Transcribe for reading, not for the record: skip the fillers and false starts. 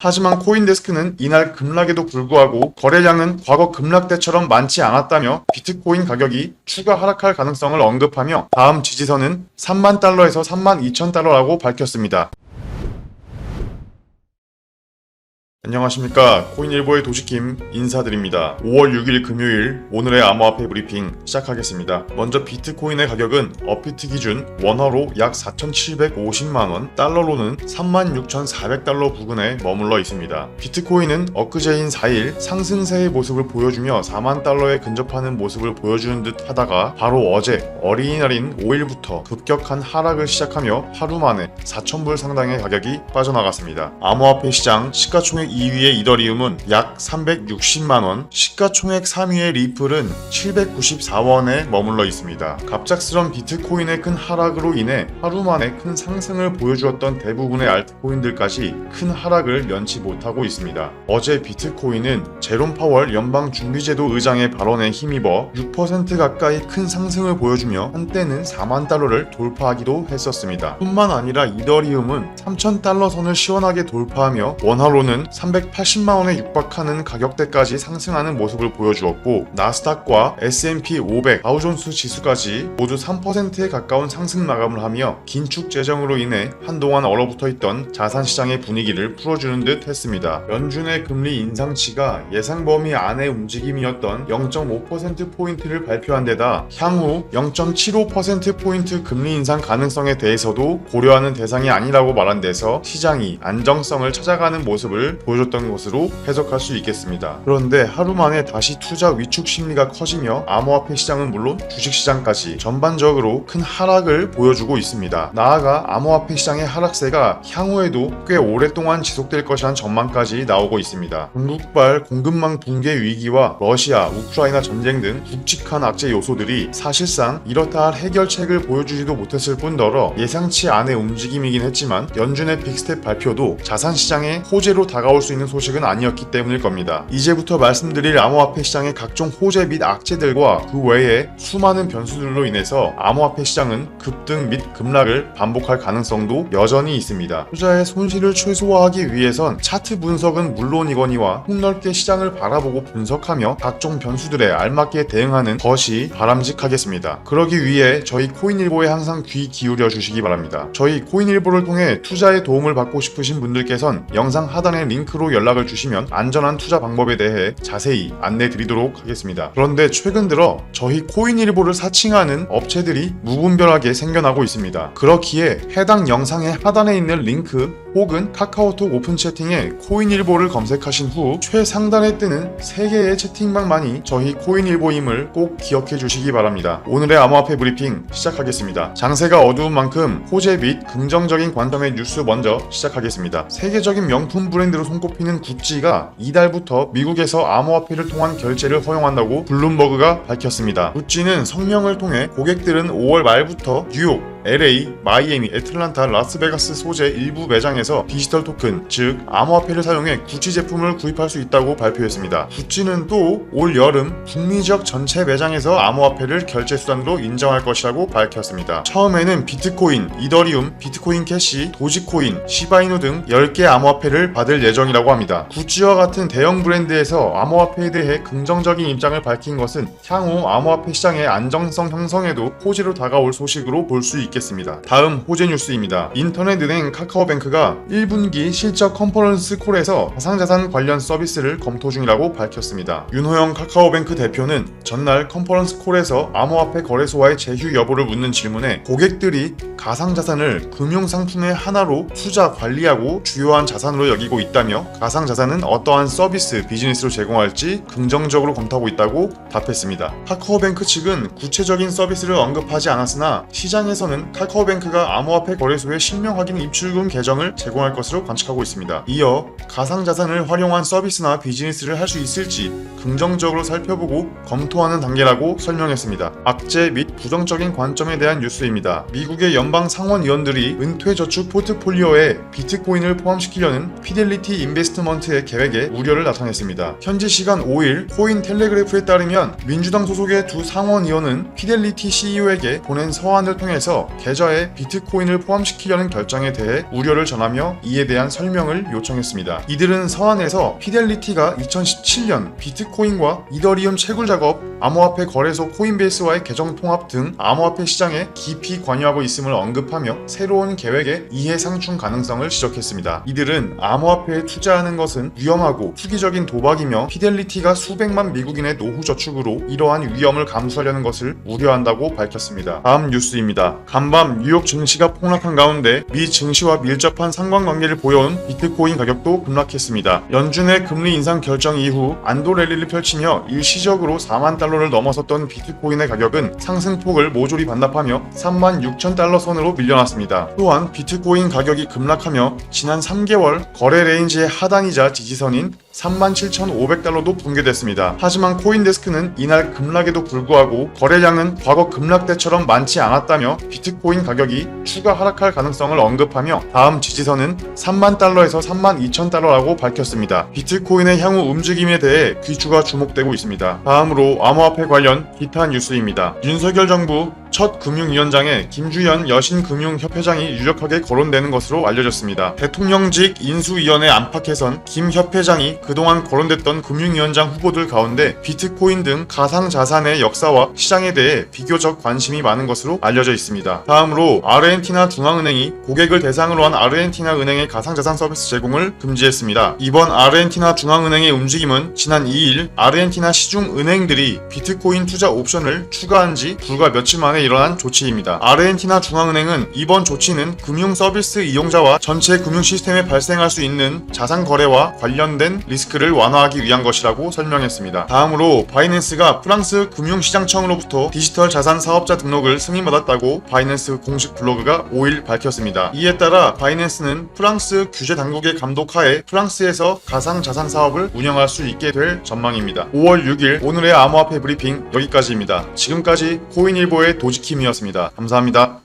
하지만 코인데스크는 이날 급락에도 불구하고 거래량은 과거 급락 때처럼 많지 않았다며 비트코인 가격이 추가 하락할 가능성을 언급하며 다음 지지선은 3만 달러에서 3만 2천 달러라고 밝혔습니다. 안녕하십니까. 코인일보의 도시킴 인사드립니다. 5월 6일 금요일 오늘의 암호화폐 브리핑 시작하겠습니다. 먼저 비트코인의 가격은 업비트 기준 원화로 약 4,750만원, 달러로는 36,400달러 부근에 머물러 있습니다. 비트코인은 엊그제인 4일 상승세의 모습을 보여주며 4만 달러에 근접하는 모습을 보여주는 듯 하다가 바로 어제 어린이날인 5일부터 급격한 하락을 시작하며 하루 만에 4,000불 상당의 가격이 빠져나갔습니다. 암호화폐 시장 시가총액 2위의 이더리움은 약 360만원, 시가총액 3위의 리플은 794원에 머물러 있습니다. 갑작스런 비트코인의 큰 하락으로 인해 하루 만에 큰 상승을 보여주었던 대부분의 알트코인들까지 큰 하락을 면치 못하고 있습니다. 어제 비트코인은 제롬 파월 연방준비제도 의장의 발언에 힘입어 6% 가까이 큰 상승을 보여주며 한때는 4만 달러를 돌파하기도 했었습니다. 뿐만 아니라 이더리움은 3,000달러 선을 시원하게 돌파하며 원화로는 380만원에 육박하는 가격대까지 상승하는 모습을 보여주었고, 나스닥과 S&P 500, 다우존스 지수까지 모두 3%에 가까운 상승 마감을 하며 긴축 재정으로 인해 한동안 얼어붙어있던 자산시장의 분위기를 풀어주는 듯 했습니다. 연준의 금리 인상치가 예상 범위 안의 움직임이었던 0.5%포인트를 발표한 데다 향후 0.75%포인트 금리 인상 가능성에 대해서도 고려하는 대상이 아니라고 말한 데서 시장이 안정성을 찾아가는 모습을 보여줬던 것으로 해석할 수 있겠습니다. 그런데 하루 만에 다시 투자 위축 심리가 커지며 암호화폐 시장은 물론 주식시장까지 전반적으로 큰 하락을 보여주고 있습니다. 나아가 암호화폐 시장의 하락세가 향후에도 꽤 오랫동안 지속될 것이란 전망까지 나오고 있습니다. 중국발 공급망 붕괴 위기와 러시아, 우크라이나 전쟁 등 굵직한 악재 요소들이 사실상 이렇다 할 해결책을 보여주지도 못했을 뿐더러 예상치 않의 움직임이긴 했지만 연준의 빅스텝 발표도 자산시장의 호재로 다가올 수 있는 소식은 아니었기 때문일 겁니다. 이제부터 말씀드릴 암호화폐 시장의 각종 호재 및 악재들과 그 외에 수많은 변수들로 인해서 암호화폐 시장은 급등 및 급락을 반복할 가능성도 여전히 있습니다. 투자의 손실을 최소화하기 위해선 차트 분석은 물론이거니와 폭넓게 시장을 바라보고 분석하며 각종 변수들에 알맞게 대응하는 것이 바람직하겠습니다. 그러기 위해 저희 코인일보에 항상 귀 기울여 주시기 바랍니다. 저희 코인일보를 통해 투자에 도움을 받고 싶으신 분들께선 영상 하단의 링크로 연락을 주시면 안전한 투자 방법에 대해 자세히 안내 드리도록 하겠습니다. 그런데 최근 들어 저희 코인일보를 사칭하는 업체들이 무분별하게 생겨나고 있습니다. 그렇기에 해당 영상의 하단에 있는 링크 혹은 카카오톡 오픈 채팅에 코인일보를 검색하신 후 최상단에 뜨는 3개의 채팅방만이 저희 코인일보임을 꼭 기억해 주시기 바랍니다. 오늘의 암호화폐 브리핑 시작하겠습니다. 장세가 어두운 만큼 호재 및 긍정적인 관점의 뉴스 먼저 시작하겠습니다. 세계적인 명품 브랜드로 손꼽히는 구찌가 이달부터 미국에서 암호화폐를 통한 결제를 허용한다고 블룸버그가 밝혔습니다. 구찌는 성명을 통해 고객들은 5월 말부터 뉴욕, LA, 마이애미, 애틀란타, 라스베가스 소재 일부 매장에서 디지털 토큰, 즉 암호화폐를 사용해 구찌 제품을 구입할 수 있다고 발표했습니다. 구찌는 또 올 여름 북미 지역 전체 매장에서 암호화폐를 결제 수단으로 인정할 것이라고 밝혔습니다. 처음에는 비트코인, 이더리움, 비트코인 캐시, 도지코인, 시바이누 등 10개 암호화폐를 받을 예정이라고 합니다. 구찌와 같은 대형 브랜드에서 암호화폐에 대해 긍정적인 입장을 밝힌 것은 향후 암호화폐 시장의 안정성 형성에도 호재로 다가올 소식으로 볼 수 있겠습니다. 다음 호재 뉴스입니다. 인터넷은행 카카오뱅크가 1분기 실적 컨퍼런스 콜에서 가상자산 관련 서비스를 검토 중이라고 밝혔습니다. 윤호영 카카오뱅크 대표는 전날 컨퍼런스 콜에서 암호화폐 거래소와의 제휴 여부를 묻는 질문에 고객들이 가상자산을 금융상품의 하나로 투자 관리하고 주요한 자산으로 여기고 있다며 가상자산은 어떠한 서비스, 비즈니스로 제공할지 긍정적으로 검토하고 있다고 답했습니다. 카카오뱅크 측은 구체적인 서비스를 언급하지 않았으나 시장에서는 카카오뱅크가 암호화폐 거래소의 실명 확인 입출금 계정을 제공할 것으로 관측하고 있습니다. 이어 가상자산을 활용한 서비스나 비즈니스를 할 수 있을지 긍정적으로 살펴보고 검토하는 단계라고 설명했습니다. 악재 및 부정적인 관점에 대한 뉴스입니다. 미국의 연방 상원의원들이 은퇴저축 포트폴리오에 비트코인을 포함시키려는 피델리티 인베스트먼트의 계획에 우려를 나타냈습니다. 현지 시간 5일 코인 텔레그래프에 따르면 민주당 소속의 두 상원의원은 피델리티 CEO에게 보낸 서한을 통해서 계좌에 비트코인을 포함시키려는 결정에 대해 우려를 전하며 이에 대한 설명을 요청했습니다. 이들은 서한에서 피델리티가 2017년 비트코인과 이더리움 채굴 작업, 암호화폐 거래소 코인베이스와의 계정 통합 등 암호화폐 시장에 깊이 관여하고 있음을 언급하며 새로운 계획의 이해 상충 가능성을 지적했습니다. 이들은 암호화폐에 투자하는 것은 위험하고 투기적인 도박이며 피델리티가 수백만 미국인의 노후 저축으로 이러한 위험을 감수하려는 것을 우려한다고 밝혔습니다. 다음 뉴스입니다. 간밤 뉴욕 증시가 폭락한 가운데 미 증시와 밀접한 상관관계를 보여온 비트코인 가격도 급락했습니다. 연준의 금리 인상 결정 이후 안도 랠리를 펼치며 일시적으로 4만 달러를 넘어섰던 비트코인의 가격은 상승폭을 모조리 반납하며 36,000달러 선으로 밀려났습니다. 또한 비트코인 가격이 급락하며 지난 3개월 거래 레인지의 하단이자 지지선인 37,500달러도 붕괴됐습니다. 하지만 코인데스크는 이날 급락에도 불구하고 거래량은 과거 급락 때처럼 많지 않았다며 비트코인 가격이 추가 하락할 가능성을 언급하며 다음 지지선은 3만 달러에서 32,000달러라고 밝혔습니다. 비트코인의 향후 움직임에 대해 귀추가 주목되고 있습니다. 다음으로 암호화폐 관련 기타 뉴스입니다. 윤석열 정부 첫 금융위원장에 김주현 여신금융협회장이 유력하게 거론되는 것으로 알려졌습니다. 대통령직 인수위원회 안팎에선 김 협회장이 그동안 거론됐던 금융위원장 후보들 가운데 비트코인 등 가상자산의 역사와 시장에 대해 비교적 관심이 많은 것으로 알려져 있습니다. 다음으로 아르헨티나 중앙은행이 고객을 대상으로 한 아르헨티나 은행의 가상자산 서비스 제공을 금지했습니다. 이번 아르헨티나 중앙은행의 움직임은 지난 2일 아르헨티나 시중 은행들이 비트코인 투자 옵션을 추가한 지 불과 며칠 만에 일어난 조치입니다. 아르헨티나 중앙은행은 이번 조치는 금융 서비스 이용자와 전체 금융 시스템에 발생할 수 있는 자산 거래와 관련된 리스크를 완화하기 위한 것이라고 설명했습니다. 다음으로 바이낸스가 프랑스 금융시장청으로부터 디지털 자산 사업자 등록을 승인받았다고 바이낸스 공식 블로그가 5일 밝혔습니다. 이에 따라 바이낸스는 프랑스 규제 당국의 감독하에 프랑스에서 가상 자산 사업을 운영할 수 있게 될 전망입니다. 5월 6일 오늘의 암호화폐 브리핑 여기까지입니다. 지금까지 코인일보의 도지킴이었습니다. 감사합니다.